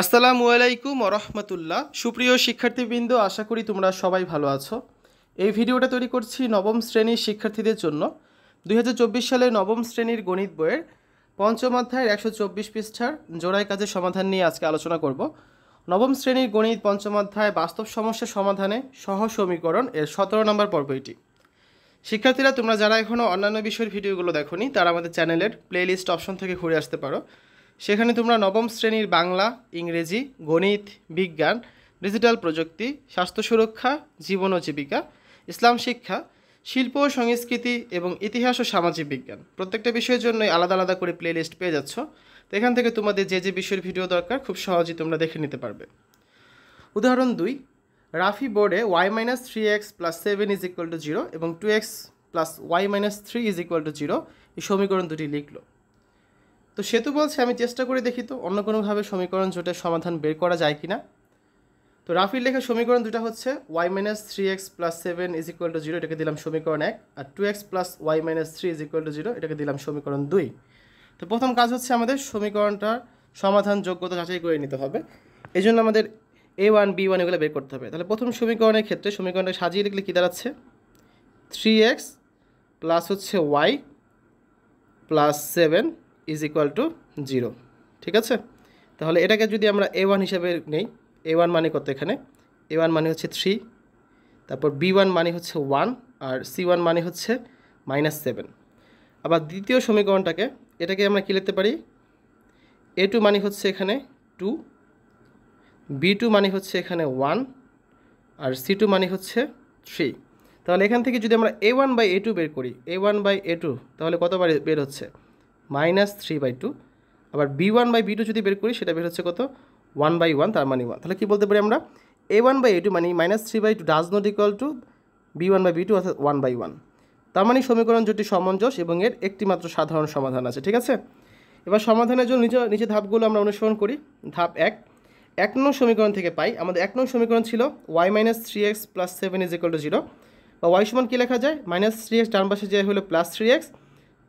আসসালামু আলাইকুম ওরহমতুল্লাহ। সুপ্রিয় শিক্ষার্থীবৃন্দ, আশা করি তোমরা সবাই ভালো আছো। এই ভিডিওটা তৈরি করছি নবম শ্রেণীর শিক্ষার্থীদের জন্য। 2024 সালে নবম শ্রেণীর গণিত বইয়ের পঞ্চম অধ্যায়ের 124 পৃষ্ঠার জোড়াই কাজের সমাধান নিয়ে আজকে আলোচনা করব। নবম শ্রেণীর গণিত পঞ্চম অধ্যায় বাস্তব সমস্যা সমাধানে সহ সমীকরণ এর 17 নম্বর পর্ব এটি। শিক্ষার্থীরা, তোমরা যারা এখনও অন্যান্য বিষয়ের ভিডিওগুলো দেখোনি তারা আমাদের চ্যানেলের প্লেলিস্ট অপশন থেকে ঘুরে আসতে পারো। সেখানে তোমরা নবম শ্রেণীর বাংলা, ইংরেজি, গণিত, বিজ্ঞান, ডিজিটাল প্রযুক্তি, স্বাস্থ্য সুরক্ষা, জীবন ও জীবিকা, ইসলাম শিক্ষা, শিল্প ও সংস্কৃতি এবং ইতিহাস ও সামাজিক বিজ্ঞান প্রত্যেকটা বিষয়ের জন্যই আলাদা আলাদা করে প্লেলিস্ট পেয়ে যাচ্ছ। তো এখান থেকে তোমাদের যে যে বিষয়ের ভিডিও দরকার খুব সহজেই তোমরা দেখে নিতে পারবে। উদাহরণ 2, রাফি বোর্ডে y-3x + 7 = 0 এবং 2x + y-3 = 0 এই সমীকরণ দুটি লিখলো। তো সেতু বলছে আমি চেষ্টা করে দেখি তো অন্য কোনোভাবে সমীকরণ জোটের সমাধান বের করা যায় কি না। তো রাফির লেখা সমীকরণ দুটো হচ্ছে y-3x + 7 = 0, এটাকে দিলাম সমীকরণ 1, আর 2x + y-3 = 0, এটাকে দিলাম সমীকরণ 2। তো প্রথম কাজ হচ্ছে আমাদের সমীকরণটার সমাধান যোগ্যতা যাচাই করে নিতে হবে। এই জন্য আমাদের a1 b1 এগুলো বের করতে হবে। তাহলে প্রথম সমীকরণের ক্ষেত্রে সমীকরণটা সাজিয়ে লিখলে কী দাঁড়াচ্ছে, 3x প্লাস হচ্ছে y প্লাস 7 = 0। ঠিক আছে, তাহলে এটাকে যদি আমরা a1 হিসাবে নেই, a1 মানে কত, এখানে a1 মানে হচ্ছে 3, তারপর b1 মানে হচ্ছে 1, আর c1 মানে হচ্ছে -7। আবার দ্বিতীয় সমীকরণটাকে এটাকে আমরা কী লিখতে পারি, a2 মানে হচ্ছে এখানে 2, b2 মানে হচ্ছে এখানে 1, আর c2 মানে হচ্ছে 3। তাহলে এখান থেকে যদি আমরা a1/a2 বের করি, a1/a2 তাহলে কতবার বের হচ্ছে, -3/2। আবার b1/b2 যদি বের করি সেটা বের হচ্ছে কত, 1/1, তার মানে 1। তাহলে কি বলতে পারি আমরা, a1/a2 মানে -3/2 does not equal to b1/b2 অর্থাৎ 1/1। তার মানে সমীকরণ জোটটি সমঞ্জস এবং এর একটি মাত্র সাধারণ সমাধান আছে। ঠিক আছে, এবার সমাধানের জন্য নিচে ধাপগুলো আমরা অনুসরণ করি। ধাপ 1 নং সমীকরণ থেকে পাই, আমাদের 1 নং সমীকরণ ছিল y-3x + 7 = 0, বা y সমান কী লেখা যায়, -3x ডান পাশে যে হলো +3x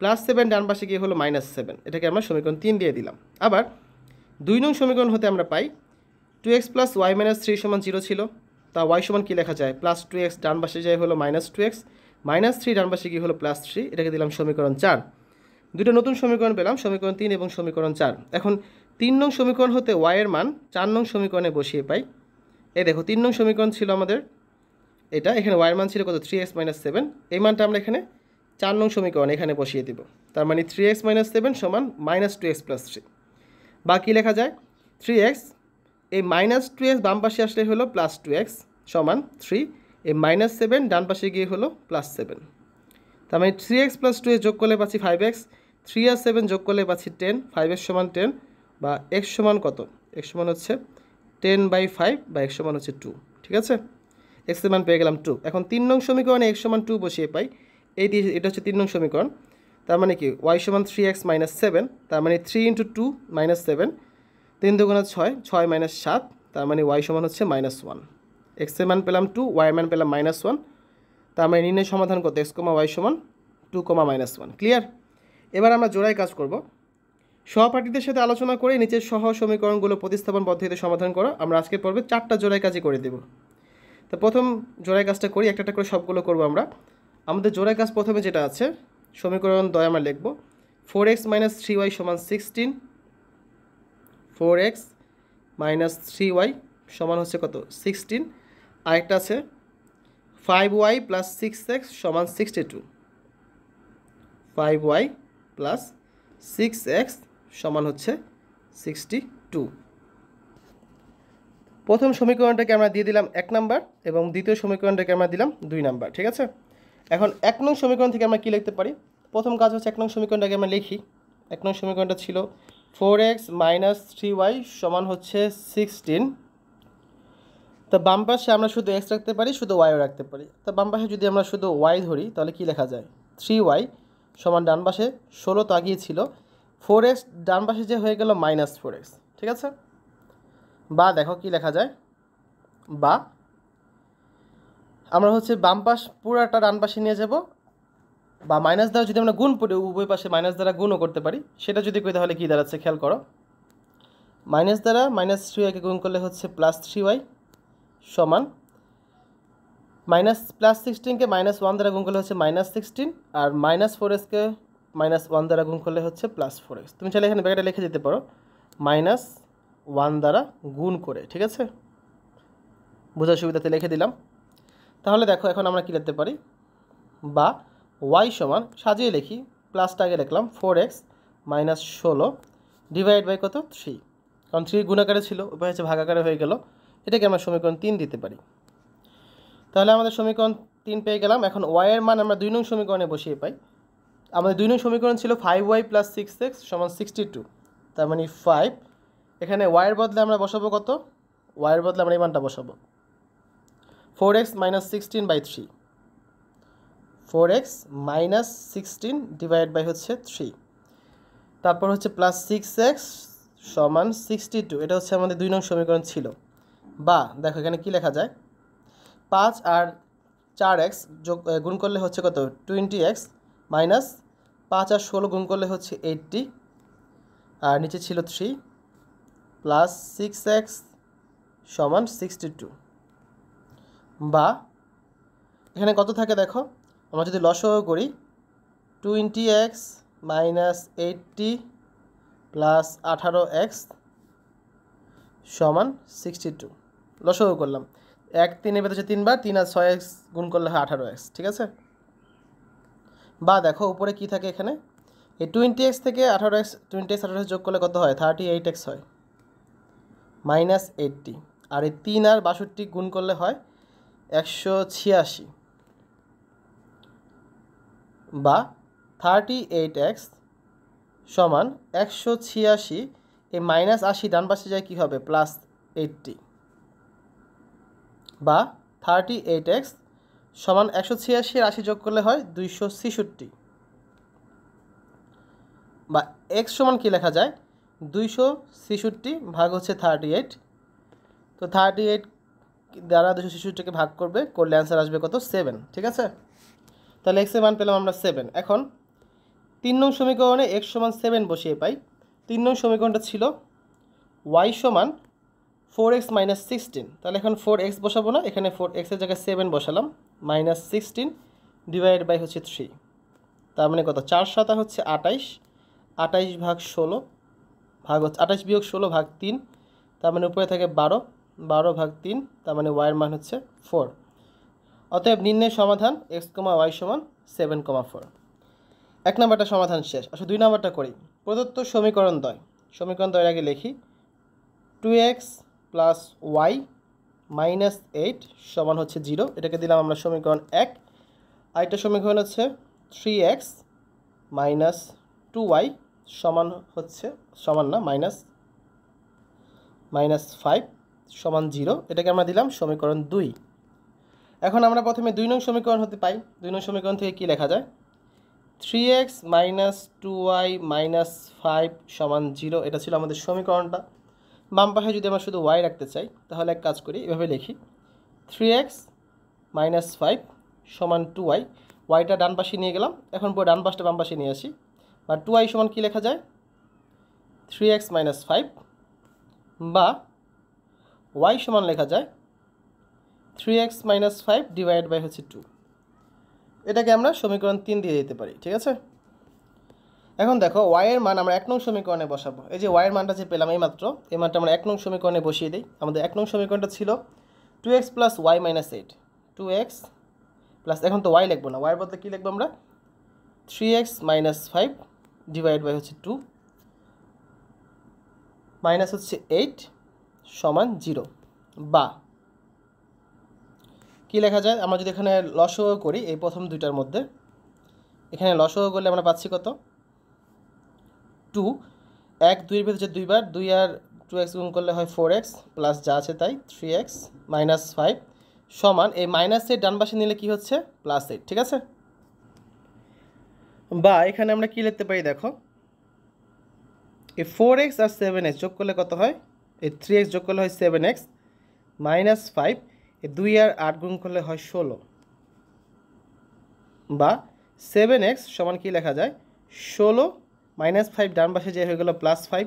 +7 ডান পাশে গিয়ে হলো -7, এটাকে আমরা সমীকরণ 3 দিয়ে দিলাম। আবার 2 নং সমীকরণ হতে আমরা পাই 2x + y-3 = 0 ছিল, তা y সমান কী লেখা যায়, +2x ডান পাশে যায় হলো -2x -3 ডান পাশে গিয়ে হলো +3, এটাকে দিলাম সমীকরণ 4। দুটো নতুন সমীকরণ পেলাম, সমীকরণ 3 এবং সমীকরণ 4। এখন 3 নং সমীকরণ হতে y এর মান 4 নং সমীকরণে বসিয়ে পাই। এই দেখো 3 নং সমীকরণ ছিল আমাদের এটা, এখানে y এর মান ছিল কত, 3x - 7, এই মানটা আমরা এখানে 4 নং সমীকরণ এখানে বসিয়ে দিব। তার মানে 3x - 7 = -2x + 3। বাকি লেখা যায় 3x, এই -2x বাম পাশে আসলে হলো +2x সমান 3, এই -7 ডান পাশে গিয়ে হলো +7। তার মানে 3x + 2 যোগ করলে পাচ্ছি 5x, 3 আর 7 যোগ করলে পাচ্ছি 10, 5x = 10, বা x সমান কত, x সমান হচ্ছে 10/5, বা x সমান হচ্ছে 2। ঠিক আছে, x এর মান পেয়ে গেলাম 2। এখন 3 নং সমীকরণে x সমান 2 বসিয়ে পাই, এটা হচ্ছে 3 নং সমীকরণ। তার মানে কি, y সমান 3x - 7, তার মানে 3 × 2 - 7, 3 × 2 = 6, 6 - 7, তার মানে y সমান হচ্ছে -1। x এর মান পেলাম 2, y এর মান পেলাম -1, তার মানে নির্ণয় সমাধান কত, x, y সমান 2, -1। ক্লিয়ার? এবার আমরা জোড়ায় কাজ করব। সহপাঠীদের সাথে আলোচনা করে নিচের সহ সমীকরণগুলো প্রতিস্থাপন পদ্ধতিতে সমাধান করো। আমরা আজকের পর্বে 4টা জোড়ায় কাজই করে দেব। তো প্রথম জোড়ায় কাজটা করি, একটা করে সবগুলো করব আমরা। আমাদের জোড়ায় কাজ প্রথমে যেটা আছে, সমীকরণ দ্বয় আমরা লিখব 4x - 3y = 16, 4x - 3y সমান হচ্ছে কত, 16। আরেকটা আছে 5y + 6x = 62, 5y + 6x সমান হচ্ছে 62। প্রথম সমীকরণটাকে আমরা দিয়ে দিলাম 1 নাম্বার এবং দ্বিতীয় সমীকরণটাকে আমরা দিলাম 2 নাম্বার। ঠিক আছে, এখন 1 নং সমীকরণ থেকে আমরা কী লিখতে পারি, প্রথম কাজ হচ্ছে 1 নং সমীকরণটাকে আমরা লিখি। 1 নং সমীকরণটা ছিল 4x - 3y সমান হচ্ছে 16। তো বাম পাশে আমরা শুধু x রাখতে পারি, শুধু yও রাখতে পারি। তো বাম পাশে যদি আমরা শুধু y ধরি তাহলে কী লেখা যায়, 3y সমান ডান পাশে 16 তো আগিয়ে ছিল, 4x ডান পাশে যে হয়ে গেল -4x। ঠিক আছে, বা দেখো কি লেখা যায়, বা আমরা হচ্ছে বাম পাশ পুরাটা ডান পাশে নিয়ে যাব, বা মাইনাস দ্বারা যদি আমরা গুণ করি, উভয় পাশে মাইনাস দ্বারা গুণও করতে পারি, সেটা যদি করি তাহলে কী দাঁড়াচ্ছে খেয়াল করো, মাইনাস দ্বারা -3y গুণ করলে হচ্ছে +3y সমান +16কে -1 দ্বারা গুণ করলে হচ্ছে -16 আর -4xকে -1 দ্বারা গুণ করলে হচ্ছে +4x। তুমি চাইলে এখানে ব্র্যাকেটে লিখে দিতে পারো -1 দ্বারা গুণ করে, ঠিক আছে, বোঝার সুবিধাতে লিখে দিলাম। তাহলে দেখো এখন আমরা কী লিখতে পারি, বা y সমান সাজিয়ে লিখি, প্লাসটা আগে লিখলাম 4x - 16 ডিভাইড বাই কত 3, কারণ 3 গুণাকারে ছিল, উপায় হচ্ছে ভাগাকারে হয়ে গেল। এটাকে আমরা সমীকরণ 3 দিতে পারি। তাহলে আমাদের সমীকরণ 3 পেয়ে গেলাম। এখন y এর মান আমরা 2 নং সমীকরণে বসিয়ে পাই। আমাদের 2 নং সমীকরণ ছিল 5y + 6x = 62, তার মানে 5। এখানে y এর বদলে আমরা বসাবো কত, y এর বদলে আমরা এই মানটা বসাবো 4x - 16/3, 4x - 16 ডিভাইড বাই হচ্ছে 3, তারপর হচ্ছে +6x = 62। এটা হচ্ছে আমাদের 2 নং সমীকরণ ছিল। বা দেখো এখানে কি লেখা যায়, 5 আর 4x গুণ করলে হচ্ছে কত 20x, মাইনাস 5 আর 16 গুণ করলে হচ্ছে 80, আর নিচে ছিল 3, +6x = 62। বা এখানে কত থাকে দেখো, আমরা যদি লসাগু করি 20x - 80 + 18x = 62, লসাগু করলাম 1 3 এর ভেতরে 3 বার, 3 আর 6x গুণ করলে হয় 18x, ঠিক আছে। বা দেখো উপরে কি থাকে, এখানে এই 20x থেকে 18x 20x 18x যোগ করলে কত হয় 38x হয়, -80, আর এই 3 আর 62 গুণ করলে হয় 186। বা 38x সমান 186, এই -80 ডান পাশে যায় কী হবে +80। বা 38x সমান 186 আর 80 যোগ করলে হয় 266। বা x সমান কী লেখা যায় 266 ভাগ হচ্ছে 38। তো 38 দ্বারা 266কে ভাগ করলে অ্যান্সার আসবে কত 7, ঠিক আছে। তাহলে x এর মান পেলাম আমরা 7। এখন 3 নং সমীকরণে x সমান 7 বসিয়ে পাই। 3 নং সমীকরণটা ছিল y সমান 4x - 16, তাহলে এখন 4x বসাবো না, এখানে 4x এর জায়গায় 7 বসালাম, -16 ডিভাইড বাই হচ্ছে 3, তার মানে কত 4 7 হচ্ছে 28, 28 ভাগ 16 ভাগ হচ্ছে 28 বিয়োগ 16 ভাগ 3, তার মানে উপরে থাকে 12, 12 ভাগ 3, তার মানে y এর মান হচ্ছে 4। অতএব নির্ণয় সমাধান x, y সমান 7,4। 1 নম্বরটা সমাধান শেষ। আসলে 2 নম্বরটা করি। প্রদত্ত সমীকরণ দ্বয়, সমীকরণ দ্বয়ের আগে লিখি 2x + y - 8 সমান হচ্ছে 0, এটাকে দিলাম আমরা সমীকরণ 1। আরেকটা সমীকরণ হচ্ছে 3x - 2y সমান হচ্ছে সমান না -5 সমান 0, এটাকে আমরা দিলাম সমীকরণ 2। এখন আমরা প্রথমে 2 নং সমীকরণ হতে পাই। 2 নং সমীকরণ থেকে কী লেখা যায় 3x - 2y - 5 সমান 0, এটা ছিল আমাদের সমীকরণটা। বাম পাশে যদি আমরা শুধু y রাখতে চাই তাহলে এক কাজ করি, এভাবে লিখি 3x - 5 সমান 2y, yটা ডান পাশে নিয়ে গেলাম, এখন পুরো ডান পাশটা বাম পাশে নিয়ে আসি। বা 2y সমান কী লেখা যায় 3x - 5, বা y সমান লেখা যায় 3x - 5 ডিভাইড বাই হচ্ছে 2। এটাকে আমরা সমীকরণ 3 দিয়ে দিতে পারি, ঠিক আছে। এখন দেখো y এর মান আমরা 1 নং সমীকরণে বসাবো। এই যে y এর মানটা যে পেলাম এইমাত্র, এই মানটা আমরা 1 নং সমীকরণে বসিয়ে দিই। আমাদের 1 নং সমীকরণটা ছিল 2x + y - 8, 2x প্লাস, এখন তো y লিখবো না, y এর বদলে কী লিখবো আমরা 3x - 5 ডিভাইড বাই হচ্ছে 2, মাইনাস হচ্ছে 8 সমান 0। বা কী লেখা যায়, আমরা যদি এখানে লসাগু করি এই প্রথম দুইটার মধ্যে, এখানে লসাগু করলে আমরা পাচ্ছি কত 2, 1 2 এর ভেতরে 2 বার, 2 আর 2x গুণ করলে হয় 4x প্লাস যা আছে তাই 3x - 5 সমান এই -8 ডান পাশে নিলে কি হচ্ছে +8, ঠিক আছে। বা এখানে আমরা কি লিখতে পারি দেখো, এই 4x আর 7x যোগ করলে কত হয়, এই 3x যোগ করলে হয় 7x -5, এই 2 আর 8 গুণ করলে হয় 16। বা 7x সমান কি লেখা যায় 16 - 5 ডান পাশে যে হয়ে গেল +5,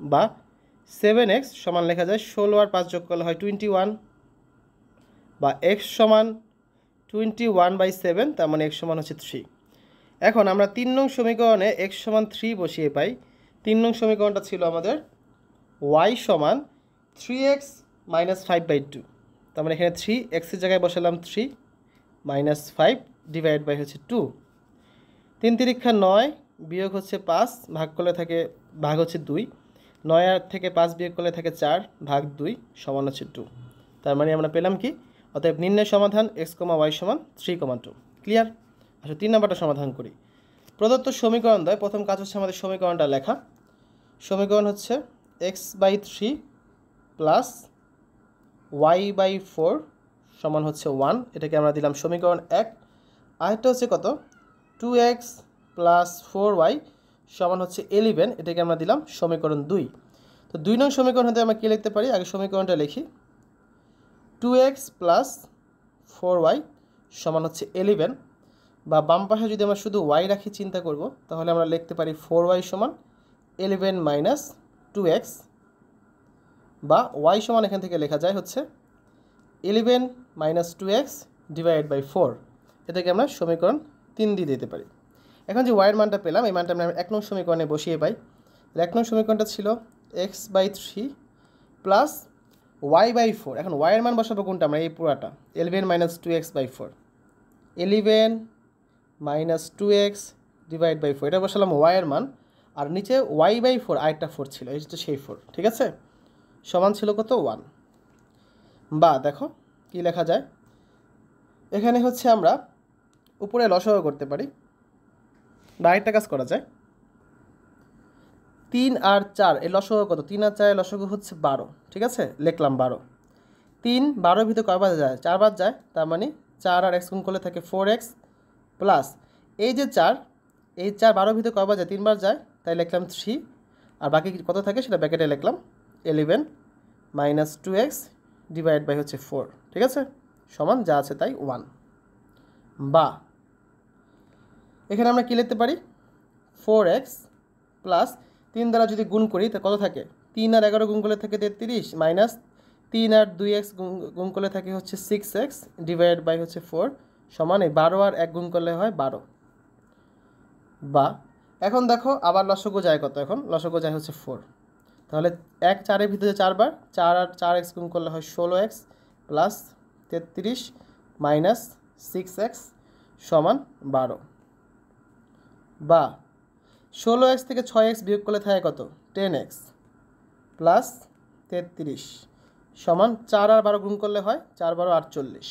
বা 7x সমান লেখা যায় 16 আর 5 যোগ করলে হয় 21, বা x সমান 21/7, তার মানে x সমান হচ্ছে 3। এখন আমরা 3 নং সমীকরণে x সমান 3 বসিয়ে পাই। 3 নং সমীকরণটা ছিল আমাদের y সমান 3x মাইনাস 5/2, তার মানে এখানে 3x এর জায়গায় বসালাম 3 মাইনাস 5 ডিভাইড বাই হচ্ছে 2। 3 তিরিক্ষা 9 বিয়োগ হচ্ছে 5, ভাগ করলে থাকে ভাগ হচ্ছে 2, 9 আর থেকে 5 বিয়োগ করলে থাকে 4 ভাগ 2 সমান হচ্ছে 2। তার মানে আমরা পেলাম কি, অতএব নির্ণয় সমাধান x, y সমান 3,2। ক্লিয়ার? আচ্ছা 3 নাম্বারটা সমাধান করি। প্রদত্ত সমীকরণ দ্বয় প্রথম কাজ হচ্ছে আমাদের সমীকরণটা লেখা। সমীকরণ হচ্ছে x/3 প্লাস y/4 সমান হচ্ছে 1, এটাকে আমরা দিলাম সমীকরণ 1। আরেকটা হচ্ছে কত, 2x প্লাস 4y সমান হচ্ছে 11, এটাকে আমরা দিলাম সমীকরণ 2। তো 2 নং সমীকরণ হতে আমরা কী লিখতে পারি, আগে সমীকরণটা লিখি। 2x প্লাস 4y সমান হচ্ছে 11, বা বাম পাশে যদি আমরা শুধু y রাখি চিন্তা করব, তাহলে আমরা লিখতে পারি 4y সমান 11 মাইনাস 2x, বা y সমান এখান থেকে লেখা যায় হচ্ছে 11 মাইনাস 2x ডিভাইড বাই 4, এটাকে আমরা সমীকরণ 3 দিয়ে দিতে পারি। এখন যে y এর মানটা পেলাম, এই মানটা আমরা 1 নং সমীকরণে বসিয়ে পাই। 1 নং সমীকরণটা ছিল x/3 প্লাস y/4। এখন y এর মান বসাবো কোনটা, আমরা এই পুরাটা 11 minus 2x/4, 11 minus 2x divide by 4, এটা বসালাম y এর মান। আর নিচে y/4 আরেকটা 4 ছিল, এই হচ্ছে সেই 4, ঠিক আছে, সমান ছিল কত 1। বা দেখো কি লেখা যায়, এখানে হচ্ছে আমরা উপরে লসাগু করতে পারি, বা আরেকটা কাজ করা যায়। 3 আর 4 এই লসাগু কত, 3 আর 4 এর লসাগু হচ্ছে 12, ঠিক আছে, লিখলাম 12। 3 12-এর ভিতরে কয়বার যায়, 4 বার যায়, তার মানে 4 আর x গুণ করলে থাকে 4x প্লাস এই যে 4, এই 4 12-এর ভিতরে কয়বার যায়, 3 বার যায়, তাই লিখলাম 3, আর বাকি কত থাকে সেটা ব্র্যাকেটে লিখলাম 11 মাইনাস 2x ডিভাইড বাই হচ্ছে 4, ঠিক আছে, সমান যা আছে তাই 1। বা এখানে আমরা কী লিখতে পারি, 4x প্লাস 3 দ্বারা যদি গুণ করি তা কত থাকে, 3 আর 11 গুণ করলে থাকে 33, মাইনাস 3 আর 2x গুণ করলে থাকে হচ্ছে 6x ডিভাইড বাই হচ্ছে 4 সমান এই 12 আর 1 গুণ করলে হয় 12। বা এখন দেখো আবার লসাগু যায় কত, এখন লসাগু যায় হচ্ছে 4, তাহলে 1 4-এর ভিতরে 4 বার, 4 আর 4x গুণ করলে হয় 16x প্লাস 33 মাইনাস 6x সমান 12। বা 16x থেকে 6x বিয়োগ করলে থাকে কত, 10x প্লাস 33 সমান 4 আর 12 গুণ করলে হয় 4 12 48।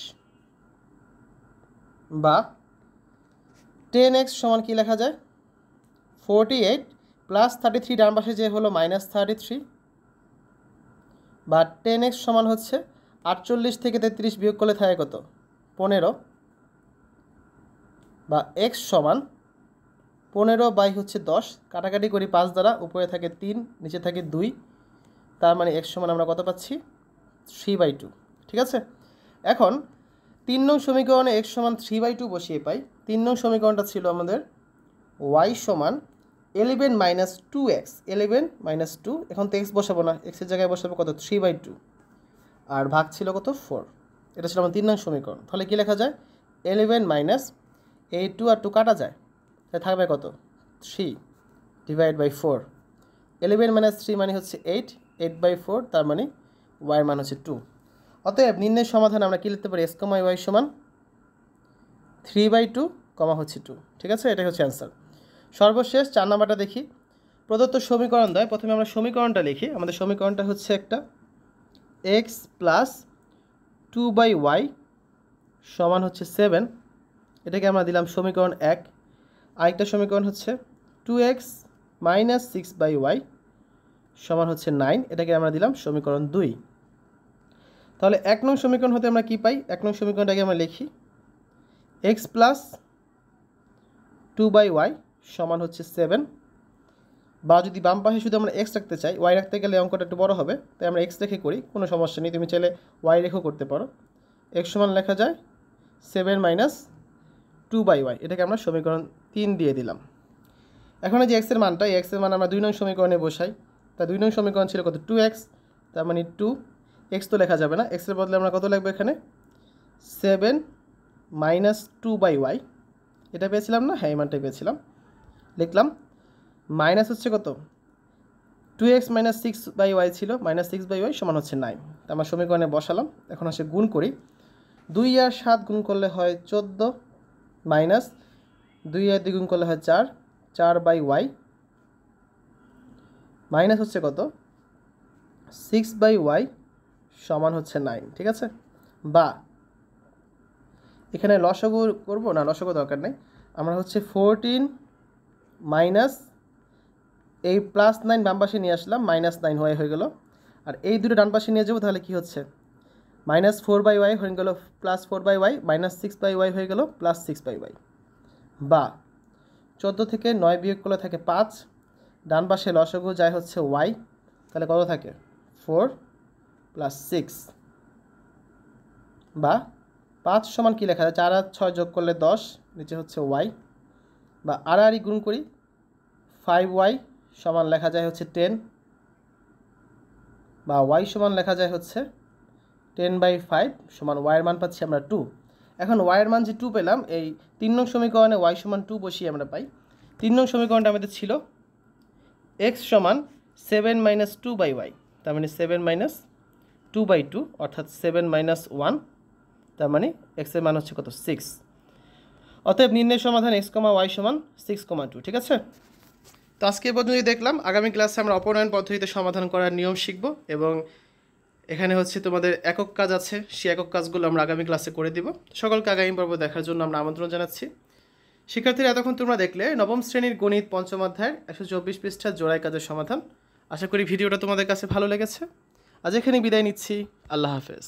বা 10x সমান কি লেখা যায়, 48 প্লাস 33 ডান পাশে যে হলো মাইনাস 33। বা 10x সমান হচ্ছে 48 থেকে 33 বিয়োগ করলে থাকে কত, 15। বা x সমান 15 বাই হচ্ছে 10, কাটাকাটি করি 5 দ্বারা, উপরে থাকে 3 নিচে থাকে 2, তার মানে x সমান আমরা কত পাচ্ছি, 3/2, ঠিক আছে। এখন 3 নং সমীকরণে x সমান 3/2 বসিয়ে পাই। 3 নং সমীকরণটা ছিল আমাদের y সমান 11 মাইনাস 2x, 11 মাইনাস 2, এখন তো x বসাবো না, x এর জায়গায় বসাবো কত, 3/2, আর ভাগ ছিল কত 4, এটা ছিল আমার 3 নং সমীকরণ। তাহলে কি লেখা যায়, 11 মাইনাস এই 2 আর 2 কাটা যায়, তাহলে থাকবে কত, 3 ডিভাইড বাই 4, 11 মাইনাস 3 মানে হচ্ছে 8, 8/4, তার মানে y এর মান হচ্ছে 2। অতএব নির্ণয় সমাধান আমরা কি লিখতে পারি, x, y সমান 3/2, হচ্ছে 2, ঠিক আছে, এটাই হচ্ছে অ্যান্সার। সর্বশেষ 4 নাম্বারটা দেখি। প্রদত্ত সমীকরণ দ্বয় প্রথমে আমরা সমীকরণটা লিখি। আমাদের সমীকরণটা হচ্ছে একটা x প্লাস 2/y সমান হচ্ছে 7, এটাকে আমরা দিলাম সমীকরণ 1। আরেকটা সমীকরণ হচ্ছে 2x মাইনাস 6/y সমান হচ্ছে 9, এটাকে আমরা দিলাম সমীকরণ 2। তাহলে 1 নং সমীকরণ হতে আমরা কি পাই, 1 নং সমীকরণটাকে আমরা লিখি x প্লাস 2/y সমান হচ্ছে 7, বা যদি বাম পাশে শুধু আমরা x রাখতে চাই, y রাখতে গেলে অঙ্কটা একটু বড় হবে, তাই আমরা x রেখে করি, কোনো সমস্যা নেই, তুমি চাইলে y রেখেও করতে পারো। x সমান লেখা যায় 7 মাইনাস 2/y, এটাকে আমরা সমীকরণ 3 দিয়ে দিলাম। এখন এই যে x এর মানটা, এই x এর মান আমরা 2 নং সমীকরণে বসাই। তা 2 নং সমীকরণ ছিল কত 2x, তার মানে 2x তো লেখা যাবে না, x এর বদলে আমরা কত লিখব এখানে 7 মাইনাস 2/y, এটা পেয়েছিলাম না? হ্যাঁ, এই মানটাই পেয়েছিলাম, লিখলাম। মাইনাস হচ্ছে কত 2x মাইনাস 6/y ছিল, মাইনাস 6/y সমান হচ্ছে 9, তা আমরা সমীকরণে বসালাম। এখন আসে গুণ করি, 2 আর 7 গুণ করলে হয় 14, মাইনাস 2 আর 2 গুণ করলে হয় 4, 4/y মাইনাস হচ্ছে কত 6/y সমান হচ্ছে 9, ঠিক আছে? বা এখানে লসাগু করব না, লসাগু দরকার নেই, আমরা হচ্ছে 14 মাইনাস এই প্লাস 9 বাম পাশে নিয়ে আসলাম, মাইনাস 9 হয়ে গেল, আর এই দুটো ডান পাশে নিয়ে যাবো, তাহলে কি হচ্ছে মাইনাস 4/y হয়ে গেল প্লাস 4/y, মাইনাস 6/y হয়ে গেল প্লাস 6/y। বা 14 থেকে 9 বিয়োগ করলে থাকে 5, ডান পাশে লসাগু যায় হচ্ছে y, তাহলে কত থাকে 4 প্লাস 6, বা 5 সমান কী লেখা যায় 4 আর 6 যোগ করলে 10, নিচে হচ্ছে y, বা আড়াআড়ি গুণ করি 5y সমান লেখা যায় হচ্ছে 10, বা y সমান লেখা যায় হচ্ছে 10/5 সমান y এর মান পাচ্ছি আমরা 2। এখন y এর মান যে 2 পেলাম, এই 3 নং সমীকরণে y সমান 2 বসিয়ে আমরা পাই। 3 নং সমীকরণটা আমাদের ছিল x সমান 7 মাইনাস 2/y, তার মানে 7 মাইনাস 2/2 অর্থাৎ 7 মাইনাস 1, তার মানে x এর মান হচ্ছে কত 6। অতএব নির্ণয় সমাধান x, y সমান 6,2, ঠিক আছে? তো আজকে এই পর্যন্তই দেখলাম। আগামী ক্লাসে আমরা অপনয়ন পদ্ধতিতে সমাধান করার নিয়ম শিখব, এবং এখানে হচ্ছে তোমাদের একক কাজ আছে, সেই একক কাজগুলো আমরা আগামী ক্লাসে করে দিব। সকলকে আগামী পর্ব দেখার জন্য আমরা আমন্ত্রণ জানাচ্ছি। শিক্ষার্থীরা, এতক্ষণ তোমরা দেখলে নবম শ্রেণীর গণিত পঞ্চম অধ্যায়ের 124 পৃষ্ঠার জোড়াই কাজের সমাধান। আশা করি ভিডিওটা তোমাদের কাছে ভালো লেগেছে। আজ এখানে বিদায় নিচ্ছি। আল্লাহ হাফেজ।